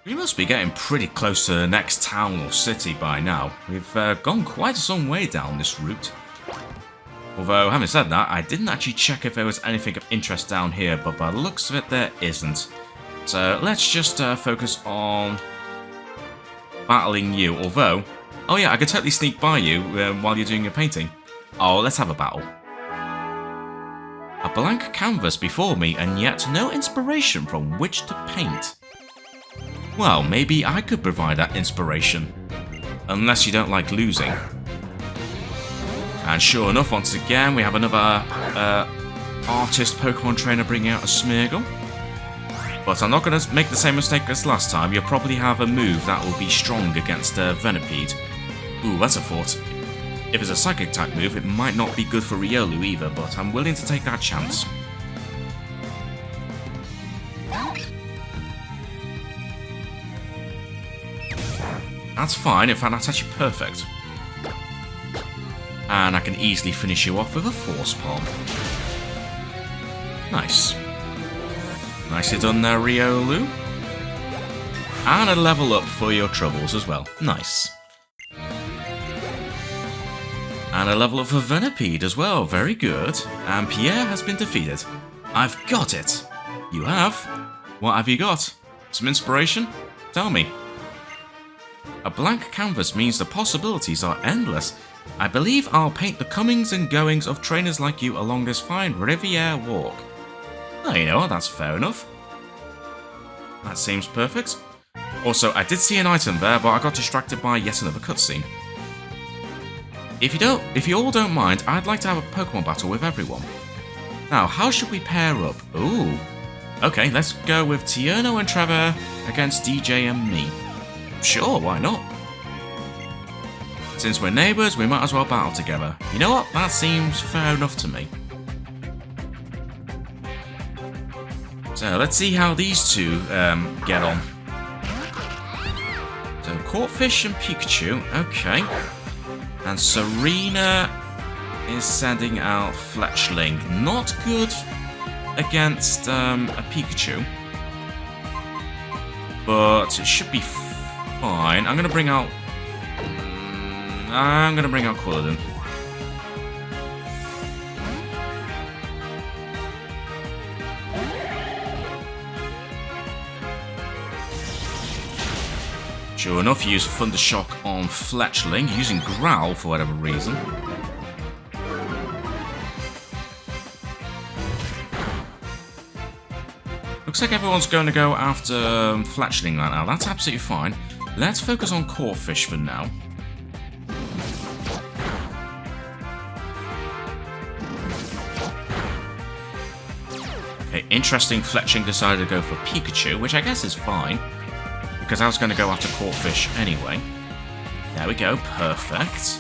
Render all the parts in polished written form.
We must be getting pretty close to the next town or city by now. We've gone quite some way down this route. Although, having said that, I didn't actually check if there was anything of interest down here, but by the looks of it, there isn't. So let's just focus on battling you, although... Oh yeah, I could totally sneak by you while you're doing your painting. Oh, let's have a battle. A blank canvas before me, and yet no inspiration from which to paint. Well, maybe I could provide that inspiration. Unless you don't like losing. And sure enough, once again, we have another artist Pokemon trainer bringing out a Smeargle. But I'm not going to make the same mistake as last time. You'll probably have a move that will be strong against Venipede. Ooh, that's a thought. If it's a Psychic type move, it might not be good for Riolu either, but I'm willing to take that chance. That's fine, in fact that's actually perfect. And I can easily finish you off with a Force Palm. Nice. Nicely done there, Riolu. And a level up for your troubles as well. Nice. And a level up for Venipede as well. Very good. And Pierre has been defeated. I've got it. You have? What have you got? Some inspiration? Tell me. A blank canvas means the possibilities are endless. I believe I'll paint the comings and goings of trainers like you along this fine Riviere walk. Oh, you know what, that's fair enough. That seems perfect. Also, I did see an item there, but I got distracted by yet another cutscene. If you all don't mind, I'd like to have a Pokemon battle with everyone. Now, how should we pair up? Ooh. Okay, let's go with Tierno and Trevor against DJ and me. Sure, why not? Since we're neighbours, we might as well battle together. You know what? That seems fair enough to me. So, let's see how these two get on. So, Corphish and Pikachu. Okay. And Serena is sending out Fletchling. Not good against a Pikachu. But it should be fine. I'm going to bring out Quilladin. Sure enough, use Thundershock on Fletchling, using Growl for whatever reason. Looks like everyone's going to go after Fletchling right now. That's absolutely fine. Let's focus on Corphish for now. Okay, interesting. Fletchling decided to go for Pikachu, which I guess is fine. Because I was going to go after Corphish anyway. There we go, perfect.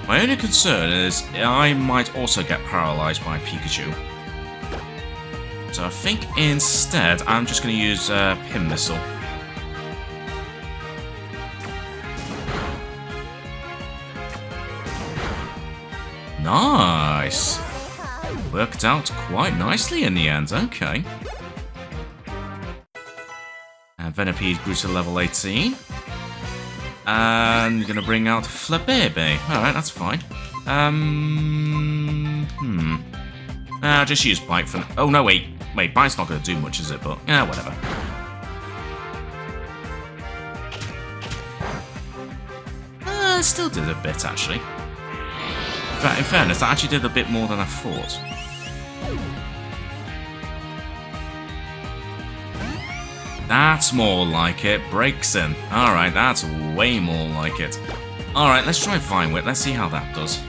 My only concern is I might also get paralysed by Pikachu. So I think instead I'm just going to use Pin Missile. Nice! Worked out quite nicely in the end, okay. And Venipede grew to level 18. And you're going to bring out Flabebe. Alright, that's fine. I'll just use Bite for... Oh, no, wait. Wait, Bite's not going to do much, is it? But, yeah, whatever. Still did a bit, actually. In fairness, that actually did a bit more than I thought. That's more like it. Breaks in. Alright, that's way more like it. Alright, let's try Vine Whip. Let's see how that does.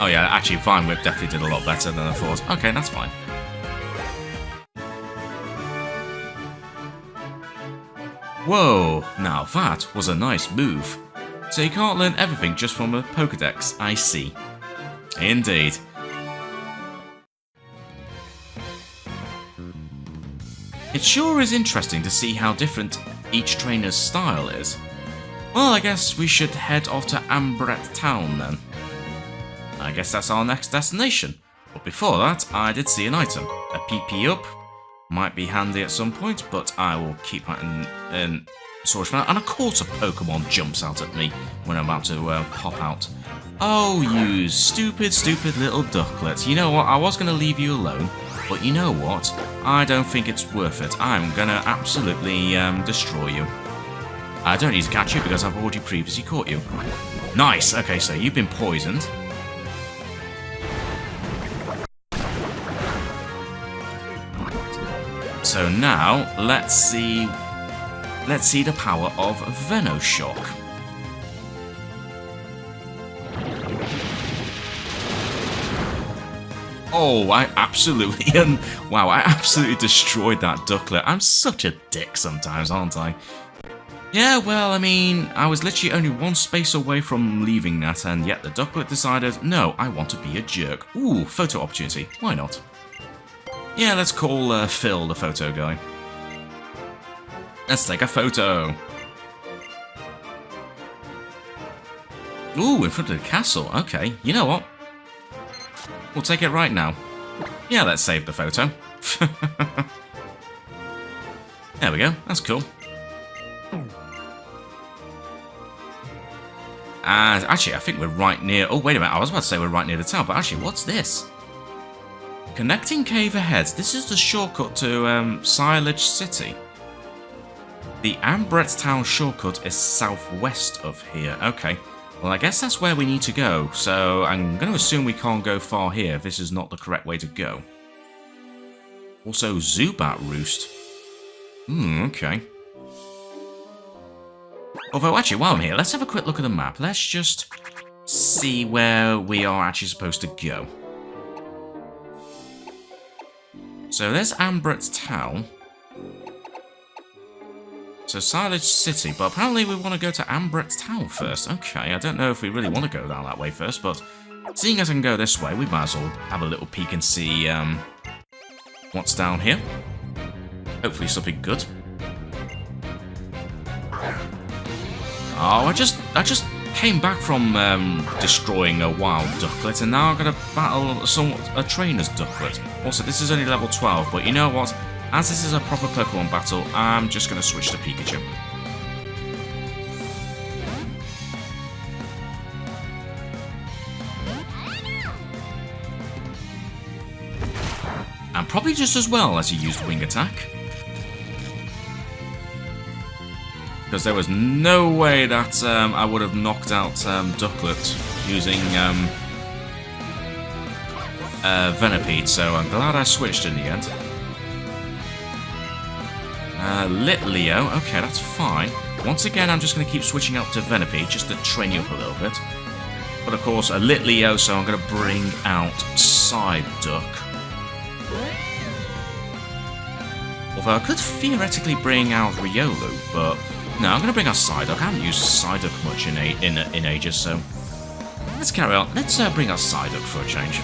Oh yeah, actually Vine Whip definitely did a lot better than I thought. Okay, that's fine. Whoa, now that was a nice move. So you can't learn everything just from a Pokédex, I see. Indeed. It sure is interesting to see how different each trainer's style is. Well, I guess we should head off to Ambrette town then. I guess that's our next destination. But before that, I did see an item. A PP up, Might be handy at some point, but I will keep that in storage for now. And of course a Pokemon jumps out at me when I'm about to pop out. Oh, you stupid, stupid little ducklet. You know what? I was going to leave you alone, but you know what? I don't think it's worth it. I'm going to absolutely destroy you. I don't need to catch you because I've already previously caught you. Nice! Okay, so you've been poisoned. So now, let's see the power of Venoshock. Oh, I absolutely destroyed that ducklet. I'm such a dick sometimes, aren't I? Yeah, well, I mean, I was literally only one space away from leaving that, and yet the ducklet decided, no, I want to be a jerk. Ooh, photo opportunity. Why not? Yeah, let's call Phil the photo guy. Let's take a photo. Ooh, in front of the castle. Okay, you know what? We'll take it right now. Yeah, let's save the photo. There we go. That's cool. And actually, I think we're right near... Oh, wait a minute. I was about to say we're right near the town, but actually, what's this? Connecting cave ahead. This is the shortcut to Silage City. The Ambrette town shortcut is southwest of here. Okay. Well, I guess that's where we need to go. So I'm going to assume we can't go far here if this is not the correct way to go. Also, Zubat Roost. Okay. Although, actually, while I'm here, let's have a quick look at the map. Let's just see where we are actually supposed to go. So there's Ambrette Town. So Silage City, but apparently we want to go to Ambrette Town first. Okay, I don't know if we really want to go down that way first, but seeing as I can go this way, we might as well have a little peek and see what's down here. Hopefully something good. Oh, I just came back from destroying a wild ducklet, and now I'm going to battle a trainer's ducklet. Also, this is only level 12, but you know what? As this is a proper Pokemon battle, I'm just going to switch to Pikachu. And probably just as well as he used Wing Attack. Because there was no way that I would have knocked out Ducklet using Venipede, so I'm glad I switched in the end. Litleo, okay, that's fine. Once again, I'm just going to keep switching out to Venipede just to train you up a little bit. But of course, a Litleo, so I'm going to bring out Psyduck. Although I could theoretically bring out Riolu, but no, I'm going to bring out Psyduck. I haven't used Psyduck much in ages, so let's carry on. Let's bring out Psyduck for a change.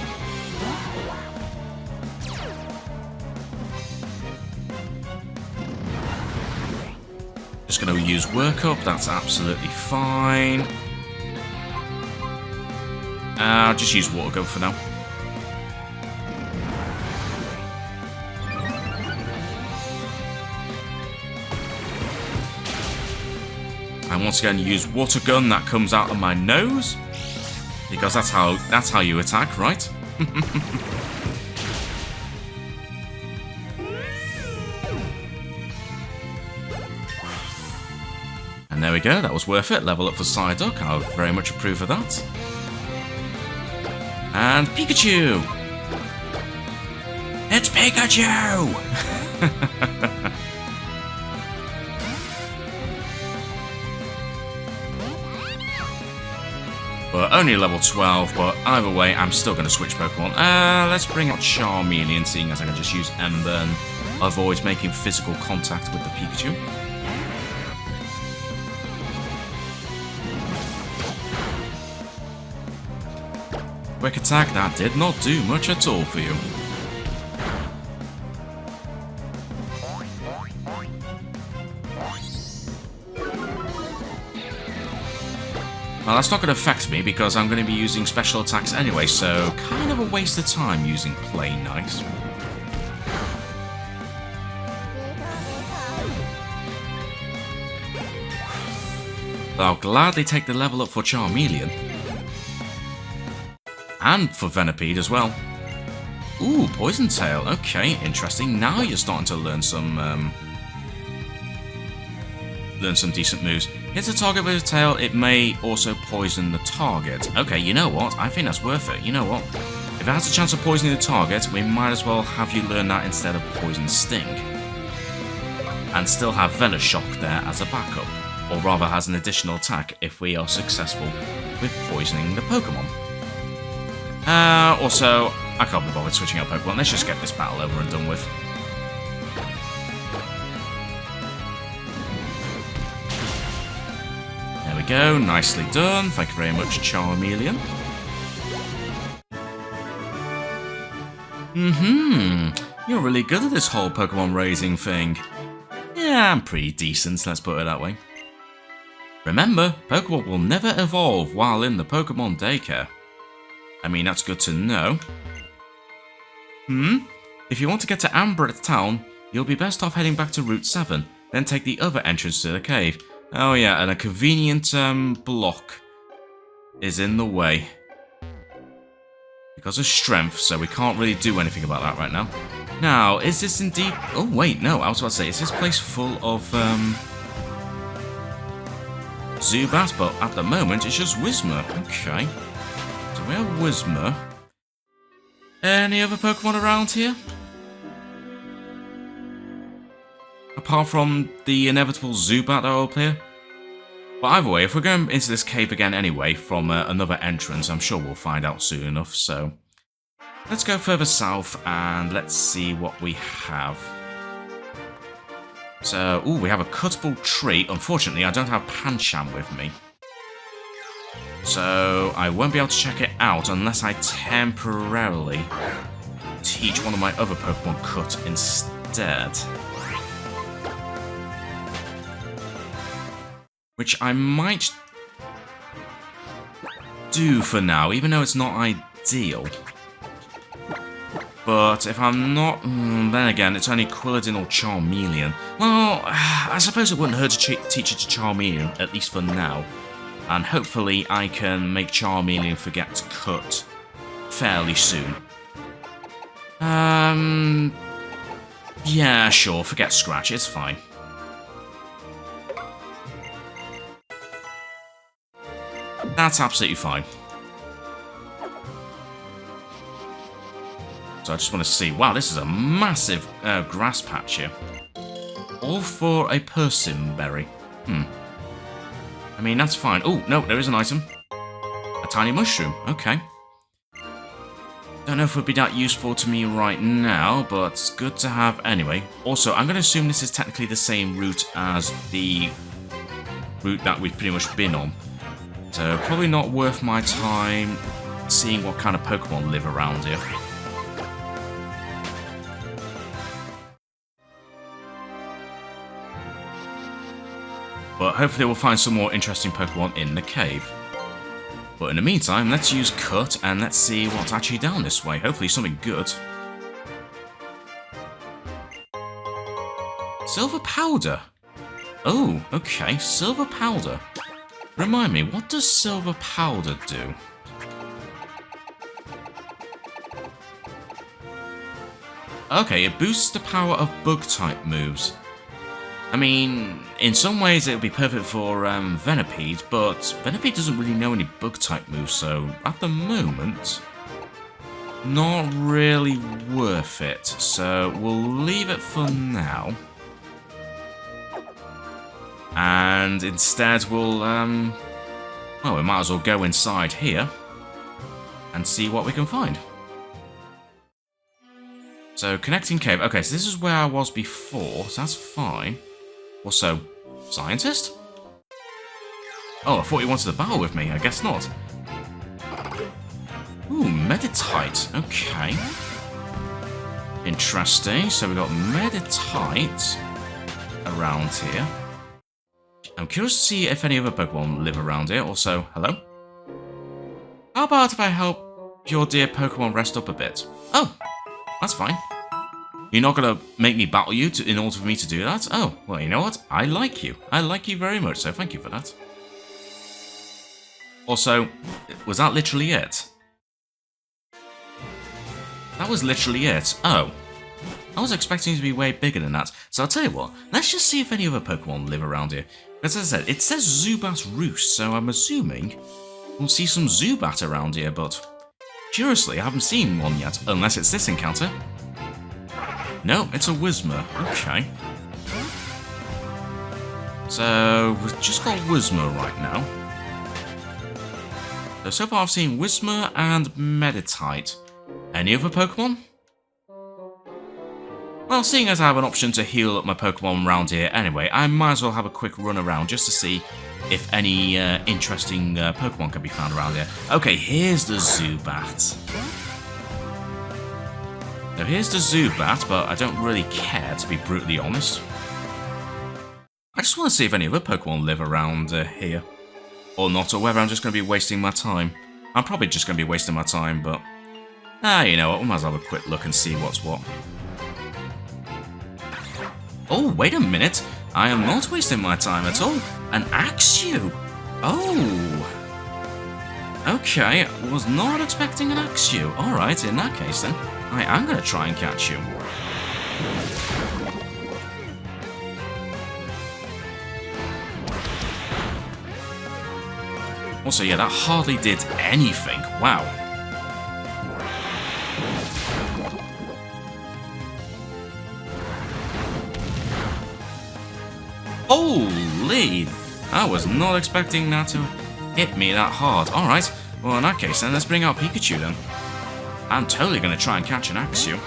Just going to use Work Up, that's absolutely fine. I'll just use Water Gun for now. And once again, use Water Gun that comes out of my nose. Because that's how you attack, right? And there we go, that was worth it. Level up for Psyduck, I very much approve of that. And Pikachu! It's Pikachu! But only level 12, but either way, I'm still going to switch Pokemon. Let's bring out Charmeleon, seeing as I can just use Ember and avoid making physical contact with the Pikachu. Quick attack, that did not do much at all for you. Well, that's not going to affect me because I'm going to be using special attacks anyway, so kind of a waste of time using Play Nice. I'll gladly take the level up for Charmeleon. And for Venipede as well. Ooh, Poison Tail. Okay, interesting. Now you're starting to learn some decent moves. Hits a target with a tail, it may also poison the target. Okay, you know what? I think that's worth it. You know what? If it has a chance of poisoning the target, we might as well have you learn that instead of Poison Sting. And still have Venoshock there as a backup. Or rather as an additional attack if we are successful with poisoning the Pokemon. Also, I can't be bothered switching out Pokemon. Let's just get this battle over and done with. There we go. Nicely done. Thank you very much, Charmeleon. You're really good at this whole Pokemon raising thing. Yeah, I'm pretty decent, let's put it that way. Remember, Pokemon will never evolve while in the Pokemon daycare. I mean, that's good to know. If you want to get to Ambrette town, you'll be best off heading back to Route 7, then take the other entrance to the cave. Oh yeah, and a convenient block is in the way. Because of strength, so we can't really do anything about that right now. Now, is this indeed... Oh wait, no, I was about to say, is this place full of Zubat? But at the moment, it's just Whismur. Okay. So we have Whismur. Any other Pokemon around here? Apart from the inevitable Zubat that will appear? But either way, if we're going into this cave again anyway, from another entrance, I'm sure we'll find out soon enough, so... Let's go further south, and let's see what we have. So, ooh, we have a cuttable tree. Unfortunately, I don't have Pancham with me. So, I won't be able to check it out unless I temporarily teach one of my other Pokemon Cut instead. Which I might do for now, even though it's not ideal. But if I'm not... then again, it's only Quilladin or Charmeleon. Well, I suppose it wouldn't hurt to teach it to Charmeleon, at least for now. And hopefully I can make Charmeleon forget to cut fairly soon. Yeah, sure, forget Scratch, it's fine. That's absolutely fine. So I just want to see... Wow, this is a massive grass patch here. All for a Persimberry. I mean, that's fine. Oh, no, there is an item. A tiny mushroom. Okay. Don't know if it would be that useful to me right now, but it's good to have anyway. Also, I'm going to assume this is technically the same route as the route that we've pretty much been on. So, probably not worth my time seeing what kind of Pokemon live around here. But hopefully we'll find some more interesting Pokemon in the cave. But in the meantime, let's use Cut and let's see what's actually down this way. Hopefully something good. Silver Powder. Oh, okay, Silver Powder. Remind me, what does Silver Powder do? Okay, it boosts the power of Bug-type moves. I mean, in some ways it would be perfect for Venipede, but Venipede doesn't really know any Bug-type moves, so at the moment, not really worth it. So we'll leave it for now. And instead we'll, well, we might as well go inside here and see what we can find. So, connecting cave. Okay, so this is where I was before, so that's fine. Also, scientist? Oh, I thought you wanted to battle with me. I guess not. Ooh, Meditite. Okay. Interesting. So we got Meditite around here. I'm curious to see if any other Pokemon live around here. Also, hello? How about if I help your dear Pokemon rest up a bit? Oh, that's fine. You're not going to make me battle you in order for me to do that? Oh, well, you know what? I like you. I like you very much, so thank you for that. Also, was that literally it? That was literally it. Oh. I was expecting it to be way bigger than that. So I'll tell you what, let's just see if any other Pokemon live around here. As I said, it says Zubat Roost, so I'm assuming we'll see some Zubat around here, but curiously, I haven't seen one yet, unless it's this encounter. No, it's a Whismur. Okay. So, we've just got Whismur right now. So far I've seen Whismur and Meditite. Any other Pokemon? Well, seeing as I have an option to heal up my Pokemon around here anyway, I might as well have a quick run around just to see if any interesting Pokemon can be found around here. Okay, here's the Zubat. Now here's the Zubat, but I don't really care, to be brutally honest. I just want to see if any other Pokemon live around here. Or not, or whether I'm just going to be wasting my time. I'm probably just going to be wasting my time, but... you know what, we might as well have a quick look and see what's what. Oh, wait a minute. I am not wasting my time at all. An Axew. Oh. Okay, was not expecting an Axew. Alright, in that case then, I am going to try and catch you. Also, yeah, that hardly did anything. Wow. Holy! I was not expecting that to hit me that hard. Alright, well in that case then, let's bring out Pikachu then. I'm totally going to try and catch an Axew.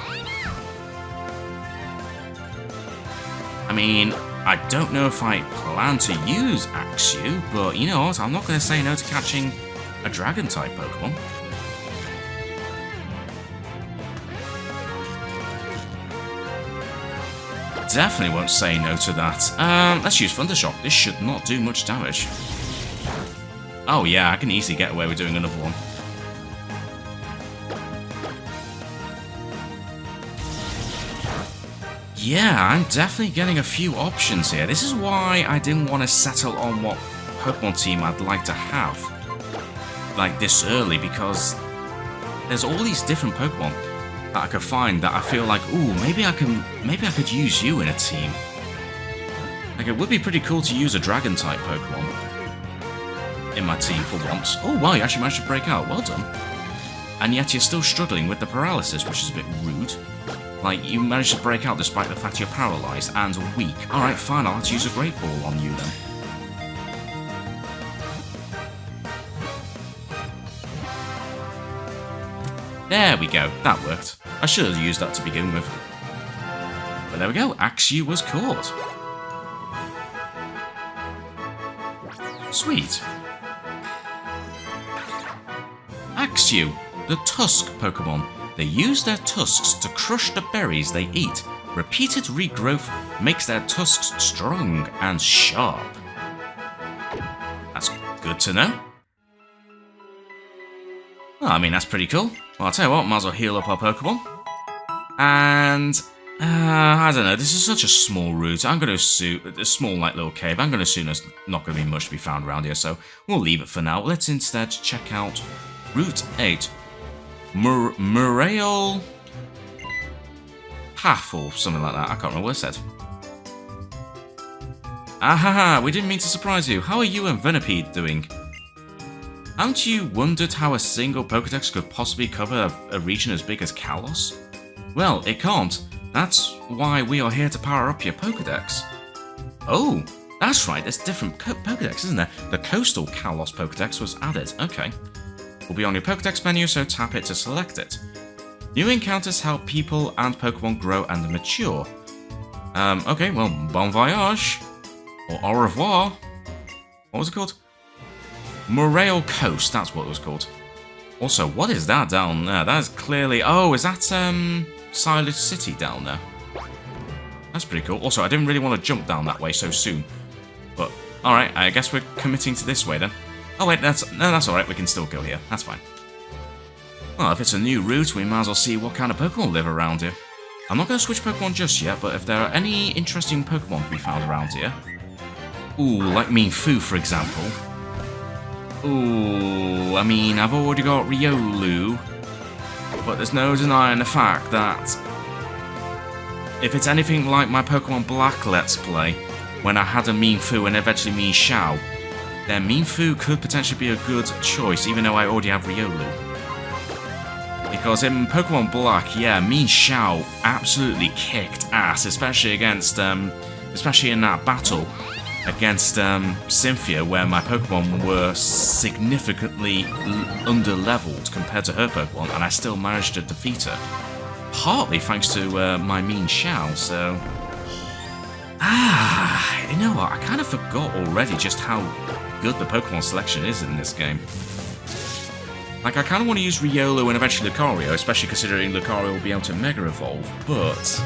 I mean, I don't know if I plan to use Axew, but you know what, I'm not going to say no to catching a Dragon-type Pokemon. Definitely won't say no to that. Let's use Thundershock. This should not do much damage. Oh yeah, I can easily get away with doing another one. Yeah, I'm definitely getting a few options here. This is why I didn't want to settle on what Pokemon team I'd like to have like this early, because there's all these different Pokemon that I could find that I feel like, ooh, maybe I could use you in a team. Like, it would be pretty cool to use a Dragon-type Pokemon in my team for once. Oh, wow, you actually managed to break out. Well done. And yet you're still struggling with the paralysis, which is a bit rude. Like, you managed to break out despite the fact you're paralysed and weak. Alright, fine, I'll have to use a Great Ball on you then. There we go, that worked. I should have used that to begin with. But there we go, Axew was caught. Sweet. Axew, the Tusk Pokemon. They use their tusks to crush the berries they eat. Repeated regrowth makes their tusks strong and sharp. That's good to know. Well, I mean, that's pretty cool. Well, I'll tell you what, might as well heal up our Pokemon. And, I don't know, this is such a small route. I'm going to assume, a small, like, little cave. I'm going to assume there's not going to be much to be found around here, so we'll leave it for now. Let's instead check out Route 8. Murail Path or something like that. I can't remember what it said. Ahaha, we didn't mean to surprise you. How are you and Venipede doing? Haven't you wondered how a single Pokédex could possibly cover a region as big as Kalos? Well, it can't. That's why we are here to power up your Pokédex. Oh, that's right, there's different Pokédex, isn't there? The coastal Kalos Pokédex was added. Okay. Will be on your Pokédex menu, so tap it to select it. New encounters help people and Pokemon grow and mature. Okay, well, bon voyage. Or au revoir. What was it called? Murail Coast, that's what it was called. Also, what is that down there? That is clearly... Oh, is that, Silent City down there? That's pretty cool. Also, I didn't really want to jump down that way so soon. But, alright, I guess we're committing to this way then. Oh wait, that's alright, we can still go here. That's fine. Well, if it's a new route, we might as well see what kind of Pokemon live around here. I'm not going to switch Pokemon just yet, but if there are any interesting Pokemon to be found around here... Ooh, like Mean Fu, for example. Ooh, I mean, I've already got Riolu, but there's no denying the fact that if it's anything like my Pokemon Black Let's Play, when I had a Mienfoo and eventually Mienshao, then Mienfoo could potentially be a good choice, even though I already have Riolu. Because in Pokemon Black, yeah, Mienshao absolutely kicked ass, especially against, especially in that battle against Cynthia, where my Pokemon were significantly under-leveled compared to her Pokemon, and I still managed to defeat her. Partly thanks to my Mienshao, so... you know what, I kind of forgot already just how good the Pokemon selection is in this game. Like, I kind of want to use Riolu and eventually Lucario, especially considering Lucario will be able to Mega Evolve, but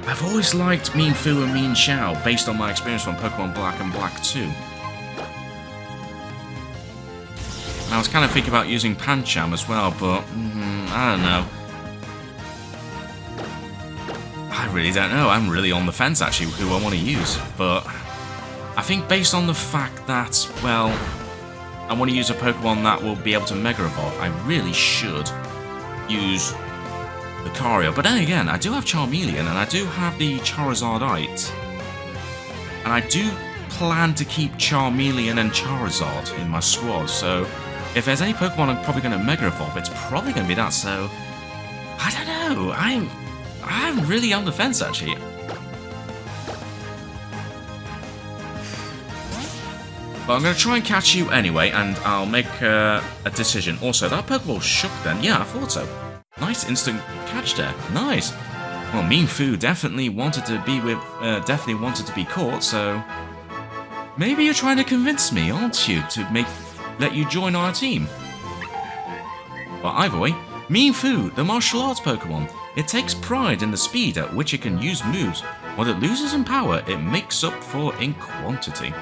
I've always liked Mienfoo and Mienshao based on my experience from Pokemon Black and Black 2. And I was kind of thinking about using Pancham as well, but I don't know. I really don't know. I'm really on the fence, actually, who I want to use. But I think based on the fact that, well, I want to use a Pokemon that will be able to Mega Evolve, I really should use Lucario. But then again, I do have Charmeleon, and I do have the Charizardite. And I do plan to keep Charmeleon and Charizard in my squad, so if there's any Pokemon I'm probably going to Mega Evolve, it's probably going to be that, so I don't know, I'm really on the fence, actually. But I'm going to try and catch you anyway, and I'll make a decision. Also, that Pokeball shook then. Yeah, I thought so. Nice instant catch there. Nice. Well, Mienfoo definitely wanted to be caught, so maybe you're trying to convince me, aren't you, to let you join our team? But either way, Mienfoo, the martial arts Pokemon. It takes pride in the speed at which it can use moves. What it loses in power, it makes up for in quantity.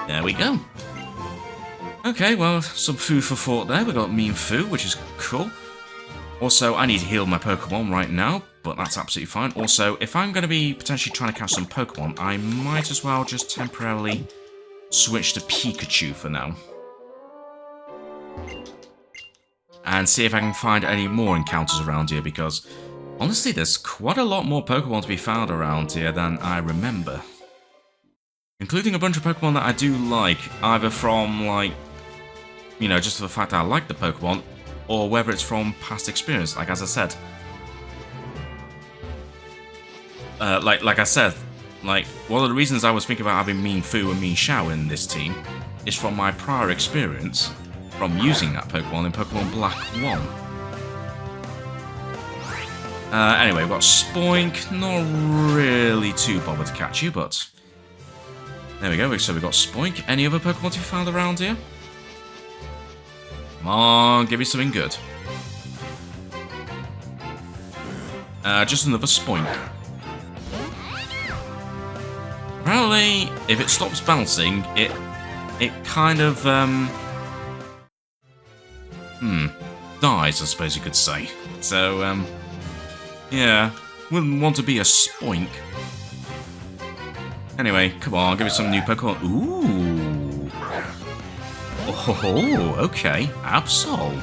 There we go. Okay, well, some food for thought there. We got Mienfoo, which is cool. Also, I need to heal my Pokemon right now, but that's absolutely fine. Also, if I'm going to be potentially trying to catch some Pokemon, I might as well just temporarily switch to Pikachu for now. And see if I can find any more encounters around here, because honestly, there's quite a lot more Pokemon to be found around here than I remember. Including a bunch of Pokemon that I do like, either from, like, you know, just for the fact that I like the Pokemon, or whether it's from past experience, like as I said. Like I said, like, one of the reasons I was thinking about having Mienfoo and Mienshao in this team is from my prior experience from using that Pokemon in Pokemon Black 1. Anyway, we've got Spoink, not really too bothered to catch you, but there we go, so we've got Spoink. Any other Pokemon to be found around here? Come on, give me something good. Just another Spoink. Apparently, if it stops bouncing, it kind of, dies, I suppose you could say. So, yeah, wouldn't want to be a Spoink. Anyway, come on, give me some new Pokemon. Ooh. Oh, okay. Absol.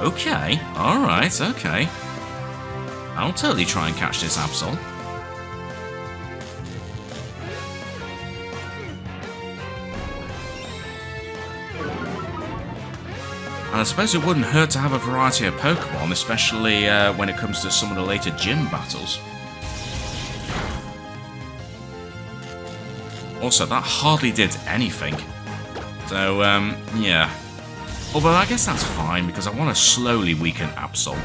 Okay, alright, okay. I'll totally try and catch this Absol. And I suppose it wouldn't hurt to have a variety of Pokemon, especially when it comes to some of the later gym battles. Also, that hardly did anything. So, yeah. Although I guess that's fine, because I want to slowly weaken Absol.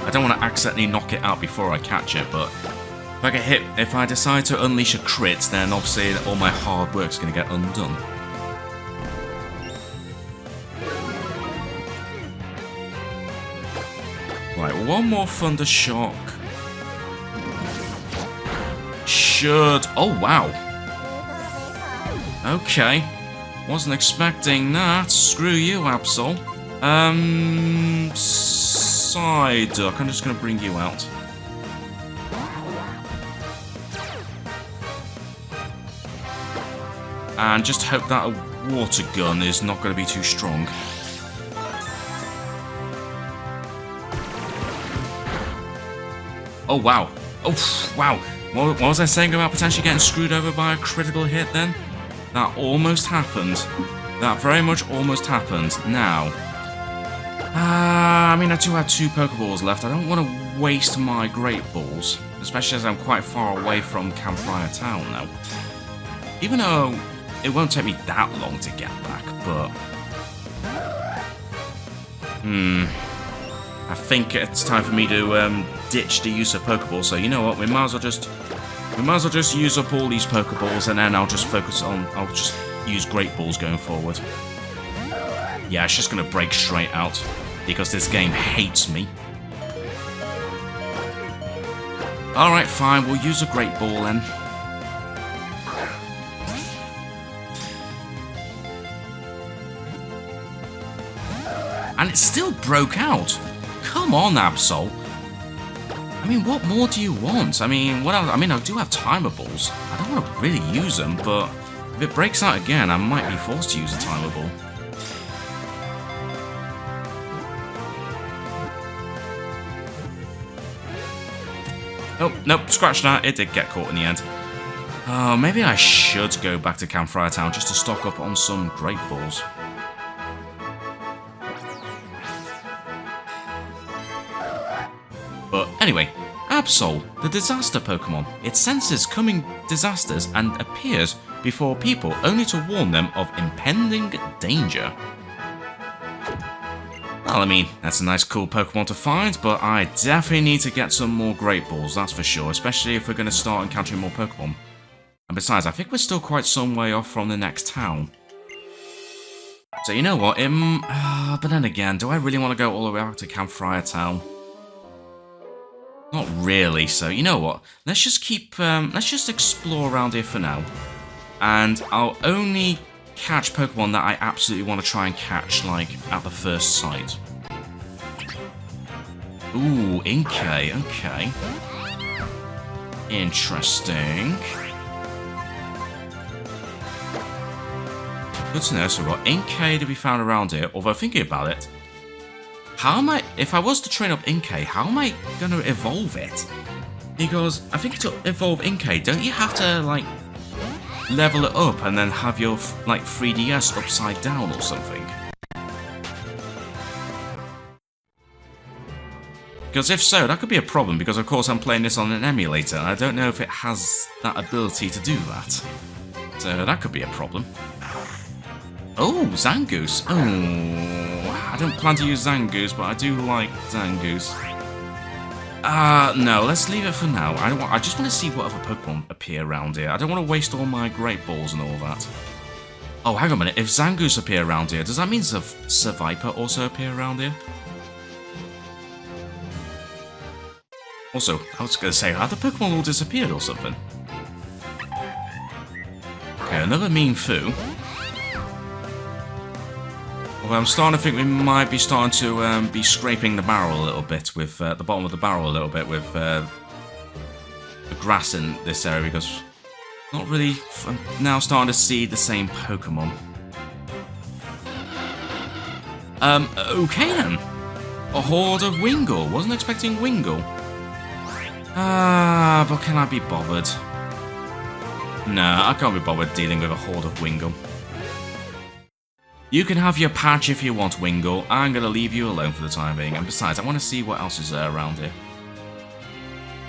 I don't want to accidentally knock it out before I catch it, but if I get hit, if I decide to unleash a crit, then obviously all my hard work's going to get undone. Right, one more Thunder Shock. Should... Oh, wow. Okay. Wasn't expecting that. Screw you, Absol. Psyduck. I'm just going to bring you out. And just hope that a water gun is not going to be too strong. Oh, wow. Oh, wow. What was I saying about potentially getting screwed over by a critical hit then? That almost happened. That very much almost happened. Now, I mean, I do have 2 Pokeballs left. I don't want to waste my Great Balls, especially as I'm quite far away from Campfire Town now. Even though it won't take me that long to get back, but... I think it's time for me to ditch the use of Pokeballs, so you know what, we might as well just use up all these Pokeballs, and then I'll just use Great Balls going forward. Yeah, it's just gonna break straight out, because this game hates me. Alright, fine, we'll use a Great Ball then. And it still broke out. Come on, Absol. I mean, what more do you want? I mean, I do have Timer Balls. I don't want to really use them, but if it breaks out again, I might be forced to use a Timer Ball. Oh, nope, scratch that. It did get caught in the end. Oh, maybe I should go back to Campfire Town just to stock up on some Great Balls. But anyway, Absol, the disaster Pokemon. It senses coming disasters and appears before people only to warn them of impending danger. Well, I mean, that's a nice cool Pokemon to find, but I definitely need to get some more Great Balls, that's for sure, especially if we're going to start encountering more Pokemon. And besides, I think we're still quite some way off from the next town. So you know what, but then again, do I really want to go all the way back to Campfire Town? Not really, so you know what, let's just explore around here for now. And I'll only catch Pokemon that I absolutely want to try and catch, like, at the first sight. Ooh, Inkay, okay. Interesting. Good to know, so we've got Inkay to be found around here, although thinking about it, if I was to train up Inkay, how am I going to evolve it? Because I think to evolve Inkay, don't you have to, like, level it up and then have your, like, 3DS upside down or something? Because if so, that could be a problem, because of course I'm playing this on an emulator, and I don't know if it has that ability to do that. So that could be a problem. Oh, Zangoose. Oh, I don't plan to use Zangoose, but I do like Zangoose. No, let's leave it for now. I just want to see what other Pokemon appear around here. I don't want to waste all my Great Balls and all that. Oh, hang on a minute. If Zangoose appear around here, does that mean Seviper also appear around here? Also, I was going to say, have the Pokemon all disappeared or something? Okay, another Mean Foo. Although I'm starting to think we might be starting to be scraping the barrel a little bit with the bottom of the barrel a little bit with the grass in this area, because not really. I'm now starting to see the same Pokemon. Okay then. A horde of Wingull. Wasn't expecting Wingull. But can I be bothered? Nah, I can't be bothered dealing with a horde of Wingull. You can have your patch if you want, Wingull. I'm going to leave you alone for the time being. And besides, I want to see what else is there around here.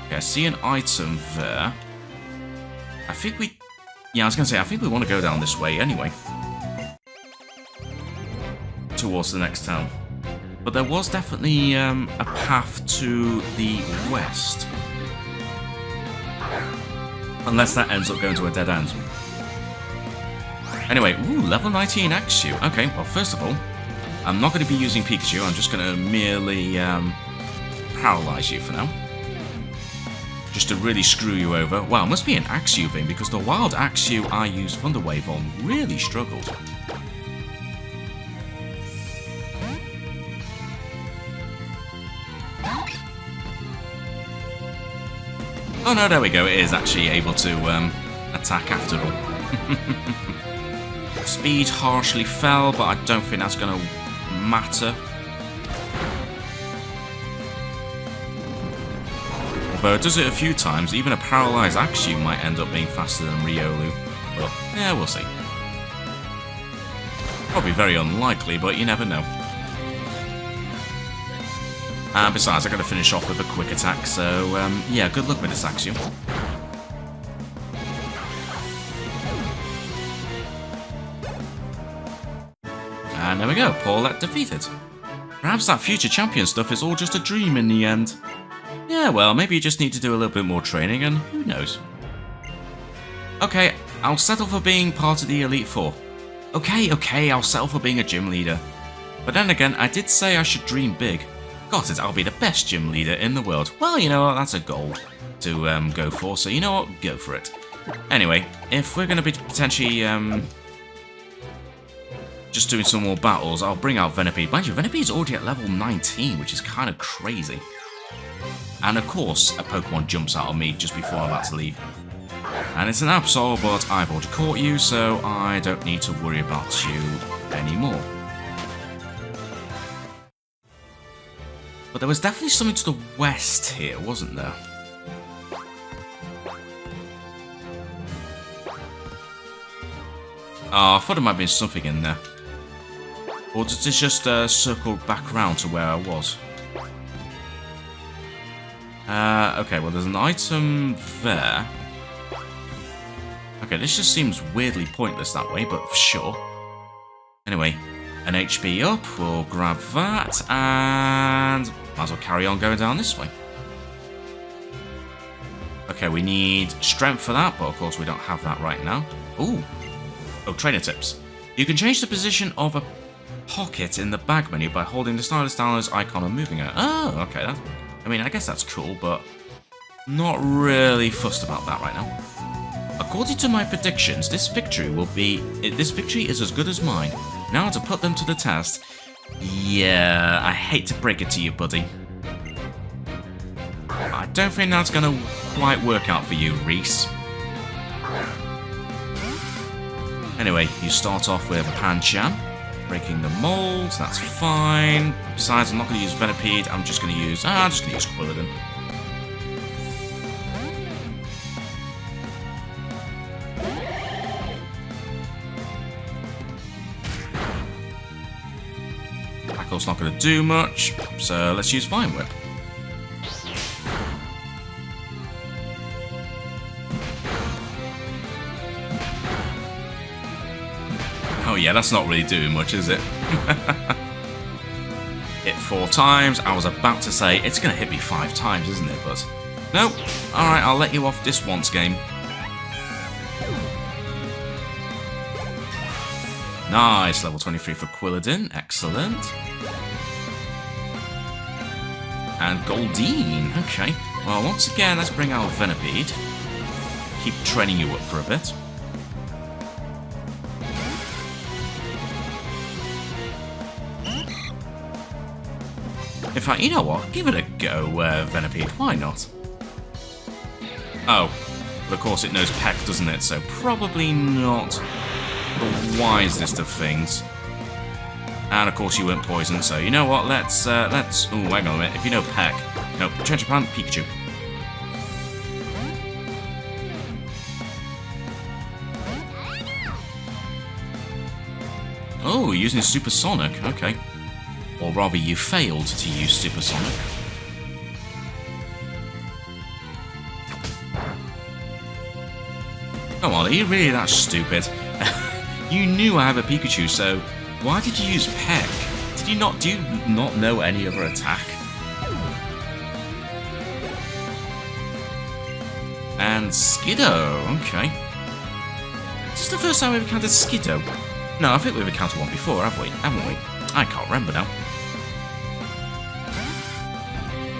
Okay, I see an item there. I think we... Yeah, I was going to say, I think we want to go down this way anyway. Towards the next town. But there was definitely a path to the west. Unless that ends up going to a dead end. Anyway, ooh, level 19 Axew. Okay, well, first of all, I'm not going to be using Pikachu. I'm just going to merely paralyze you for now. Just to really screw you over. Wow, it must be an Axew thing, because the wild Axew I used Thunder Wave on really struggled. Oh no, there we go. It is actually able to attack after all. Speed harshly fell, but I don't think that's going to matter. Although it does it a few times, even a paralyzed Axew might end up being faster than Riolu. But, yeah, we'll see. Probably very unlikely, but you never know. And besides, I'm going to finish off with a quick attack, so yeah, good luck with this Axew. And there we go, Paulette defeated. Perhaps that future champion stuff is all just a dream in the end. Yeah, well, maybe you just need to do a little bit more training, and who knows. Okay, I'll settle for being part of the Elite Four. Okay, I'll settle for being a gym leader. But then again, I did say I should dream big. Got it, I'll be the best gym leader in the world. Well, you know what, that's a goal to go for, so you know what, go for it. Anyway, if we're going to be potentially just doing some more battles, I'll bring out Venipede. Mind you, Venipede's already at level 19, which is kind of crazy. And of course, a Pokemon jumps out of me just before I'm about to leave. And it's an Absol, but I've already caught you, so I don't need to worry about you anymore. But there was definitely something to the west here, wasn't there? Oh, I thought there might be something in there. Or did it just circle back around to where I was? Okay, well there's an item there. Okay, this just seems weirdly pointless that way, but sure. Anyway, an HP up, we'll grab that, and might as well carry on going down this way. Okay, we need strength for that, but of course we don't have that right now. Ooh. Oh, trainer tips. You can change the position of a pocket in the bag menu by holding the stylus down as icon and moving it. Oh, okay. I mean, I guess that's cool, but not really fussed about that right now. According to my predictions, this victory is as good as mine. Now to put them to the test. Yeah, I hate to break it to you, buddy. I don't think that's gonna quite work out for you, Reese. Anyway, you start off with Pancham, breaking the molds, that's fine. Besides, I'm not going to use Venipede, I'm just going to use Quilladin. Tackle's not going to do much, so let's use Vine Whip. Oh yeah, that's not really doing much, is it? Hit 4 times. I was about to say, it's going to hit me 5 times, isn't it? But no. Alright, I'll let you off this once, game. Nice, level 23 for Quilladin. Excellent. And Goldeen. Okay. Well, once again, let's bring out Venipede. Keep training you up for a bit. In fact, you know what? Give it a go, Venipede. Why not? Oh, but of course it knows Peck, doesn't it? So probably not the wisest of things. And of course you weren't poisoned, so you know what? Let's. Oh, hang on a minute. If you know Peck, no, change your plan, Pikachu. Oh, using Supersonic. Okay. Or rather, you failed to use Supersonic. Come on, are you really that stupid? You knew I have a Pikachu, so why did you use Peck? Do you not know any other attack? And Skiddo, okay. Is this the first time we've encountered Skiddo? No, I think we've encountered one before, haven't we? I can't remember now.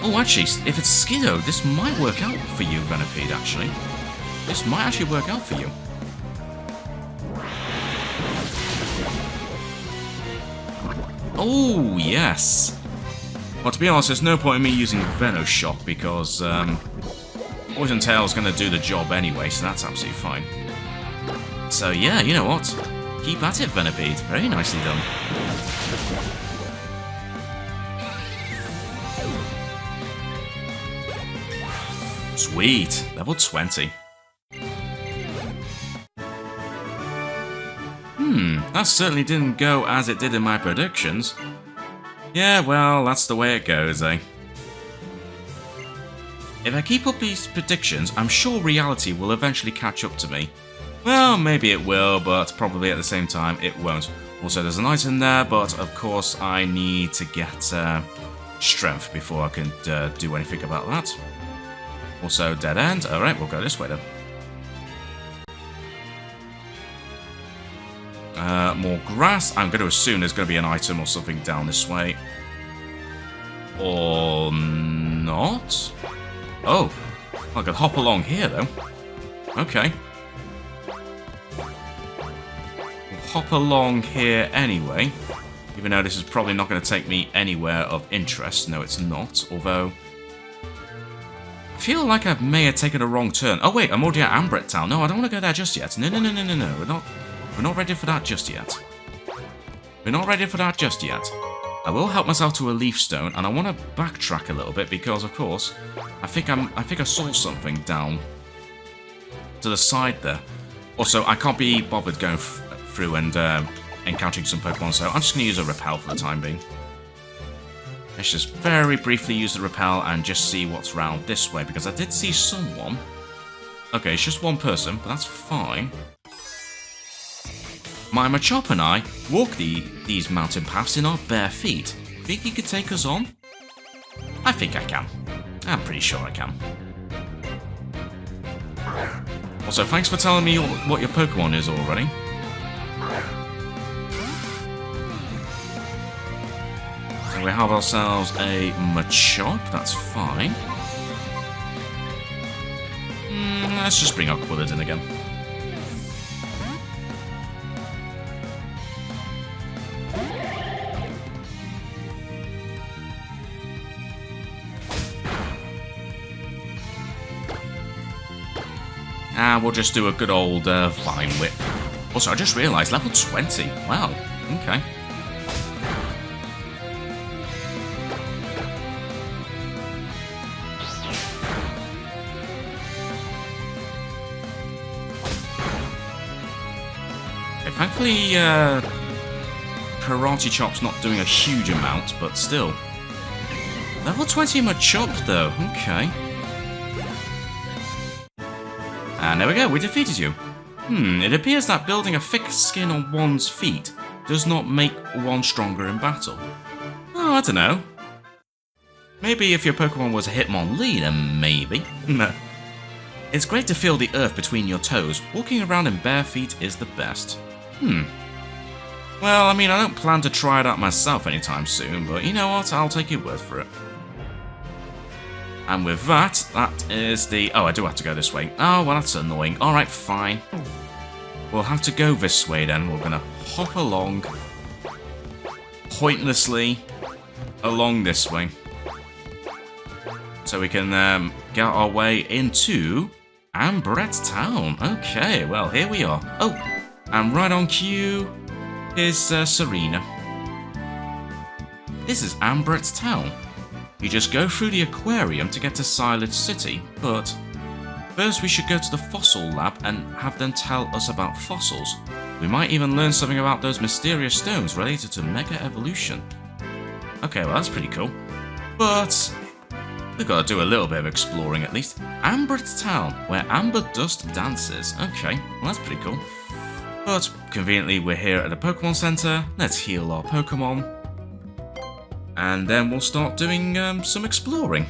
Oh, actually, if it's Skiddo, this might work out for you, Venipede, actually. This might actually work out for you. Oh, yes. Well, to be honest, there's no point in me using Venoshock because Poison Tail's going to do the job anyway, so that's absolutely fine. So, yeah, you know what? Keep at it, Venipede. Very nicely done. Sweet. Level 20. That certainly didn't go as it did in my predictions. Yeah, well, that's the way it goes, eh? If I keep up these predictions, I'm sure reality will eventually catch up to me. Well, maybe it will, but probably at the same time it won't. Also, there's an item there, but of course I need to get strength before I can do anything about that. Also, dead end. Alright, we'll go this way then. More grass. I'm going to assume there's going to be an item or something down this way. Or not? Oh, I could hop along here though. Okay. We'll hop along here anyway. Even though this is probably not going to take me anywhere of interest. No, it's not. Although, I feel like I may have taken a wrong turn. Oh wait, I'm already at Ambrette Town. No, I don't want to go there just yet. No. We're not ready for that just yet. We're not ready for that just yet. I will help myself to a leaf stone, and I want to backtrack a little bit because, of course, I think I saw something down to the side there. Also, I can't be bothered going through and encountering some Pokemon, so I'm just going to use a repel for the time being. Let's just very briefly use the repel and just see what's round this way, because I did see someone. Okay, it's just one person, but that's fine. My Machop and I walk these mountain paths in our bare feet. Think he could take us on? I think I can. I'm pretty sure I can. Also, thanks for telling me what your Pokemon is already. So we have ourselves a Machop, that's fine. Let's just bring our Quillard in again. And we'll just do a good old Vine Whip. Also, I just realised, level 20. Wow, okay. Okay, thankfully, Karate Chop's not doing a huge amount, but still. Level 20 Machop, though. Okay. And there we go, we defeated you. It appears that building a thick skin on one's feet does not make one stronger in battle. Oh, I don't know. Maybe if your Pokemon was a Hitmonlee, then maybe. It's great to feel the earth between your toes. Walking around in bare feet is the best. Well, I mean, I don't plan to try it out myself anytime soon, but you know what, I'll take your word for it. And with that, that is the... Oh, I do have to go this way. Oh, well, that's annoying. Alright, fine. We'll have to go this way then. We're going to hop along, pointlessly, along this way. So we can get our way into Ambrette Town. Okay, well, here we are. Oh, and right on cue is Serena. This is Ambrette Town. You just go through the aquarium to get to Silage City, but first we should go to the fossil lab and have them tell us about fossils. We might even learn something about those mysterious stones related to Mega Evolution. Okay, well that's pretty cool. But we've got to do a little bit of exploring at least. Ambrette Town, where amber dust dances. Okay, well that's pretty cool. But conveniently we're here at the Pokémon Center. Let's heal our Pokémon. And then we'll start doing some exploring.